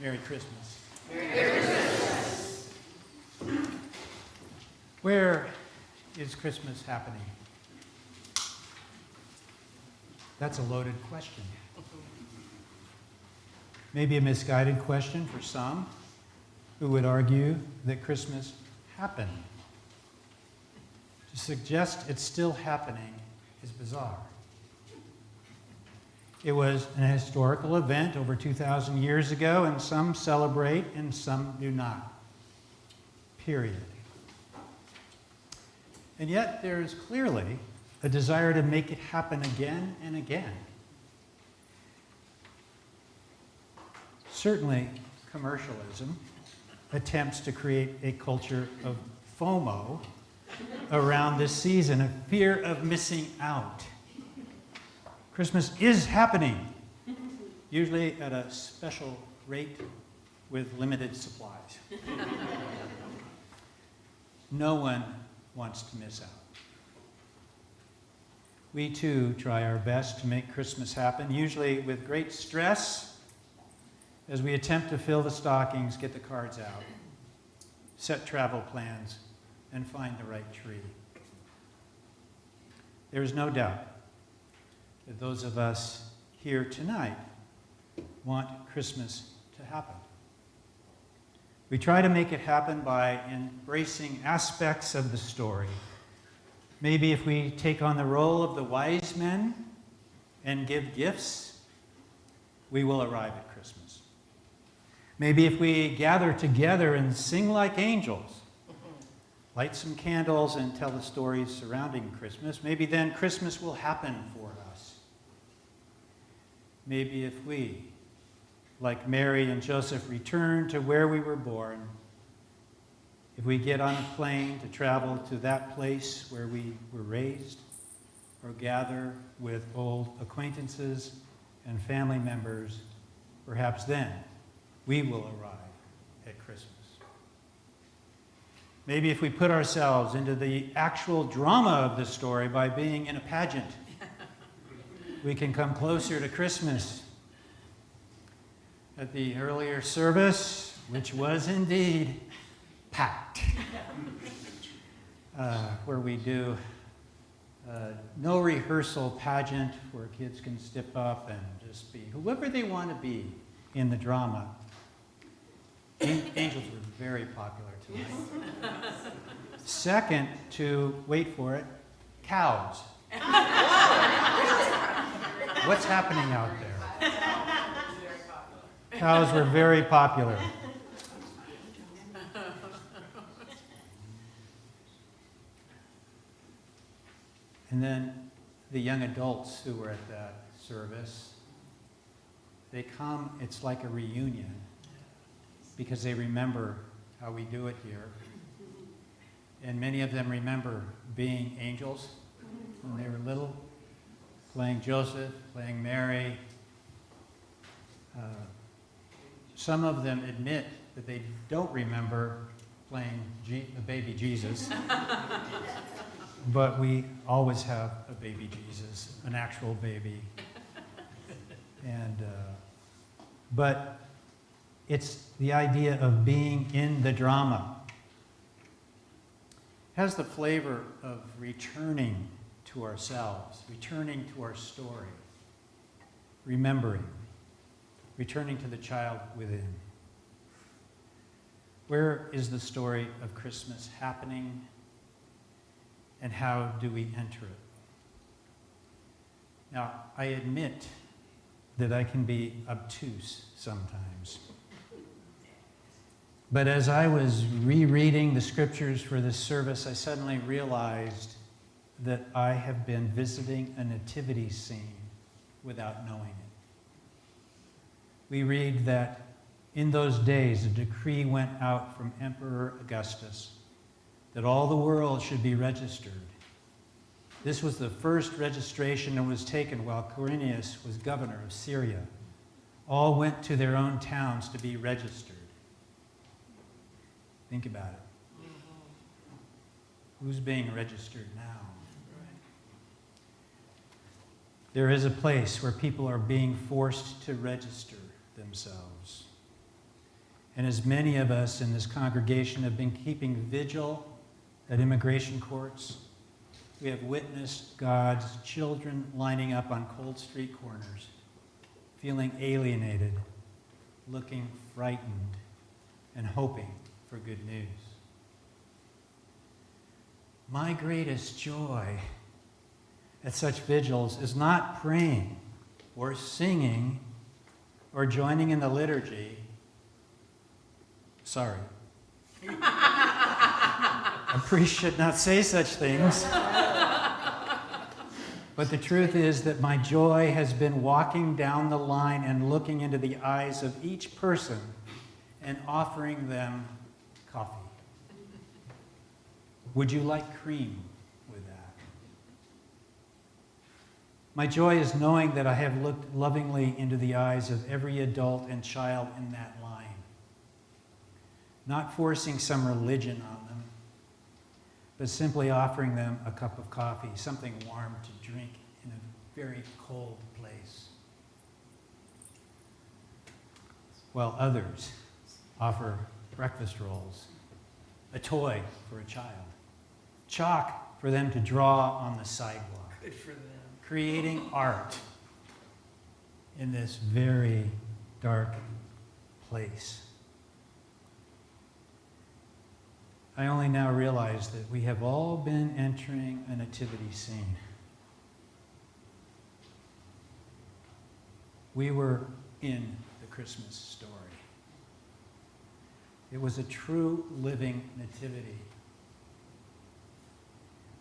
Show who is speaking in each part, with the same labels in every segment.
Speaker 1: Merry Christmas. Merry Christmas. Where is Christmas happening? That's a loaded question. Maybe a misguided question for some who would argue that Christmas happened. To suggest it's still happening is bizarre. It was an historical event over 2,000 years ago, and some celebrate and some do not. Period. And yet there is clearly a desire to make it happen again and again. Certainly, commercialism attempts to create a culture of FOMO around this season, a fear of missing out. Christmas is happening, usually at a special rate with limited supplies. No one wants to miss out. We too try our best to make Christmas happen, usually with great stress as we attempt to fill the stockings, get the cards out, set travel plans, and find the right tree. There is no doubt that those of us here tonight want Christmas to happen. We try to make it happen by embracing aspects of the story. Maybe if we take on the role of the wise men and give gifts, we will arrive at Christmas. Maybe if we gather together and sing like angels, light some candles and tell the stories surrounding Christmas, maybe then Christmas will happen for us. Maybe if we, like Mary and Joseph, return to where we were born, if we get on a plane to travel to that place where we were raised, or gather with old acquaintances and family members, perhaps then we will arrive at Christmas. Maybe if we put ourselves into the actual drama of the story by being in a pageant, we can come closer to Christmas. At the earlier service, which was indeed packed, where we do no rehearsal pageant where kids can step up and just be whoever they want to be in the drama. Angels were very popular tonight. Second to, wait for it, cows. What's happening out there? Cows were very popular. And then the young adults who were at that service, they come, it's like a reunion, because they remember how we do it here. And many of them remember being angels when they were little, playing Joseph, playing Mary. Some of them admit that they don't remember playing the baby Jesus. But we always have a baby Jesus, an actual baby. But it's the idea of being in the drama. It has the flavor of returning to ourselves, returning to our story, remembering, returning to the child within. Where is the story of Christmas happening, and how do we enter it? Now, I admit that I can be obtuse sometimes. But as I was rereading the scriptures for this service, I suddenly realized that I have been visiting a nativity scene without knowing it. We read that in those days a decree went out from Emperor Augustus that all the world should be registered. This was the first registration that was taken while Quirinius was governor of Syria. All went to their own towns to be registered. Think about it. Who's being registered now? There is a place where people are being forced to register themselves. And as many of us in this congregation have been keeping vigil at immigration courts, we have witnessed God's children lining up on cold street corners, feeling alienated, looking frightened, and hoping for good news. My greatest joy at such vigils is not praying or singing or joining in the liturgy. Sorry. A priest should not say such things. But the truth is that my joy has been walking down the line and looking into the eyes of each person and offering them coffee. Would you like cream with that? My joy is knowing that I have looked lovingly into the eyes of every adult and child in that line, not forcing some religion on them, but simply offering them a cup of coffee, something warm to drink in a very cold place, while others offer breakfast rolls, a toy for a child, chalk for them to draw on the sidewalk.
Speaker 2: Good for them.
Speaker 1: Creating art in this very dark place. I only now realize that we have all been entering a nativity scene. We were in the Christmas story. It was a true living nativity.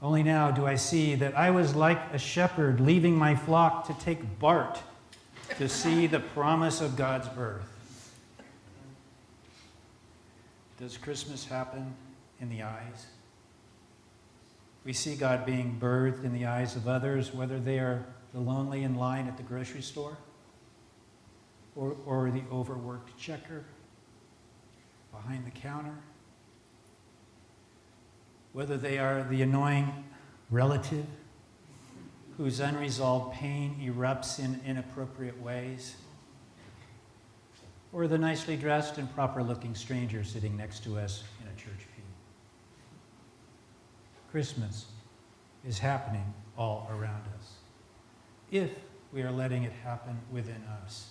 Speaker 1: Only now do I see that I was like a shepherd leaving my flock to take Bart to see the promise of God's birth. Does Christmas happen in the eyes? We see God being birthed in the eyes of others, whether they are the lonely in line at the grocery store or the overworked checker behind the counter, whether they are the annoying relative whose unresolved pain erupts in inappropriate ways, or the nicely dressed and proper-looking stranger sitting next to us in a church pew. Christmas is happening all around us, if we are letting it happen within us.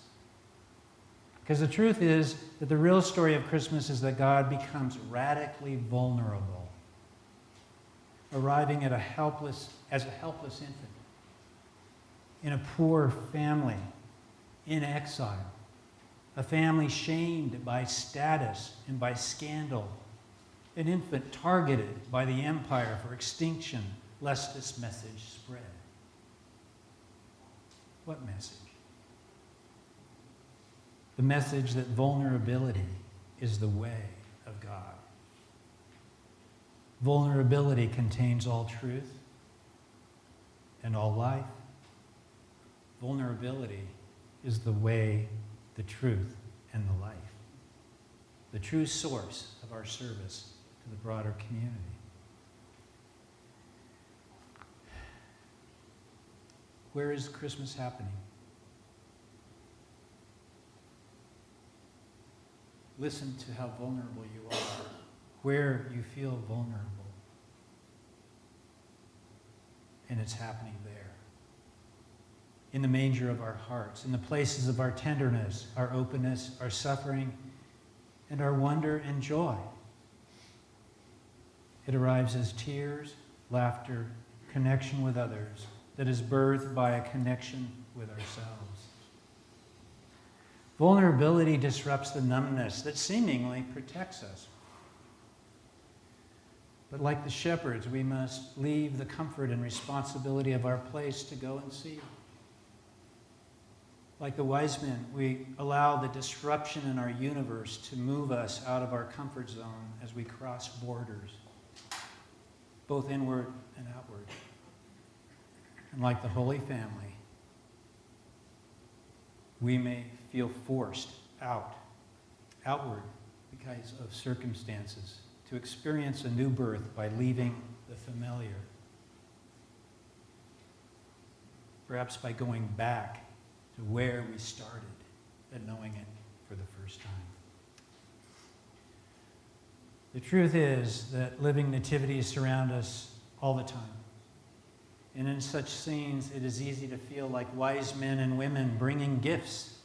Speaker 1: Because the truth is that the real story of Christmas is that God becomes radically vulnerable, arriving as a helpless infant, in a poor family, in exile, a family shamed by status and by scandal, an infant targeted by the empire for extinction, lest this message spread. What message? The message that vulnerability is the way of God. Vulnerability contains all truth and all life. Vulnerability is the way, the truth, and the life. The true source of our service to the broader community. Where is Christmas happening? Listen to how vulnerable you are, where you feel vulnerable. And it's happening there. In the manger of our hearts, in the places of our tenderness, our openness, our suffering, and our wonder and joy. It arrives as tears, laughter, connection with others that is birthed by a connection with ourselves. Vulnerability disrupts the numbness that seemingly protects us. But like the shepherds, we must leave the comfort and responsibility of our place to go and see. Like the wise men, we allow the disruption in our universe to move us out of our comfort zone as we cross borders, both inward and outward. And like the Holy Family, we may feel forced outward because of circumstances, to experience a new birth by leaving the familiar. Perhaps by going back to where we started and knowing it for the first time. The truth is that living nativities surround us all the time. And in such scenes, it is easy to feel like wise men and women bringing gifts.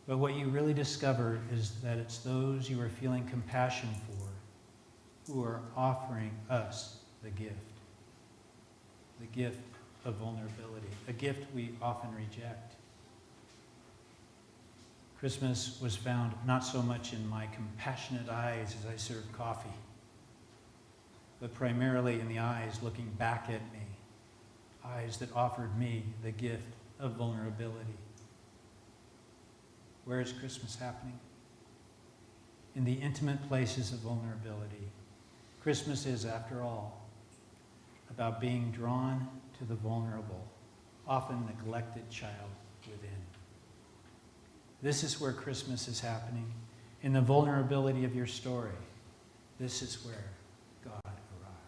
Speaker 1: But what you really discover is that it's those you are feeling compassion for who are offering us the gift of vulnerability, a gift we often reject. Christmas was found not so much in my compassionate eyes as I served coffee, but primarily in the eyes looking back at me, eyes that offered me the gift of vulnerability. Where is Christmas happening? In the intimate places of vulnerability. Christmas is, after all, about being drawn to the vulnerable, often neglected child within. This is where Christmas is happening, in the vulnerability of your story. This is where God arrives.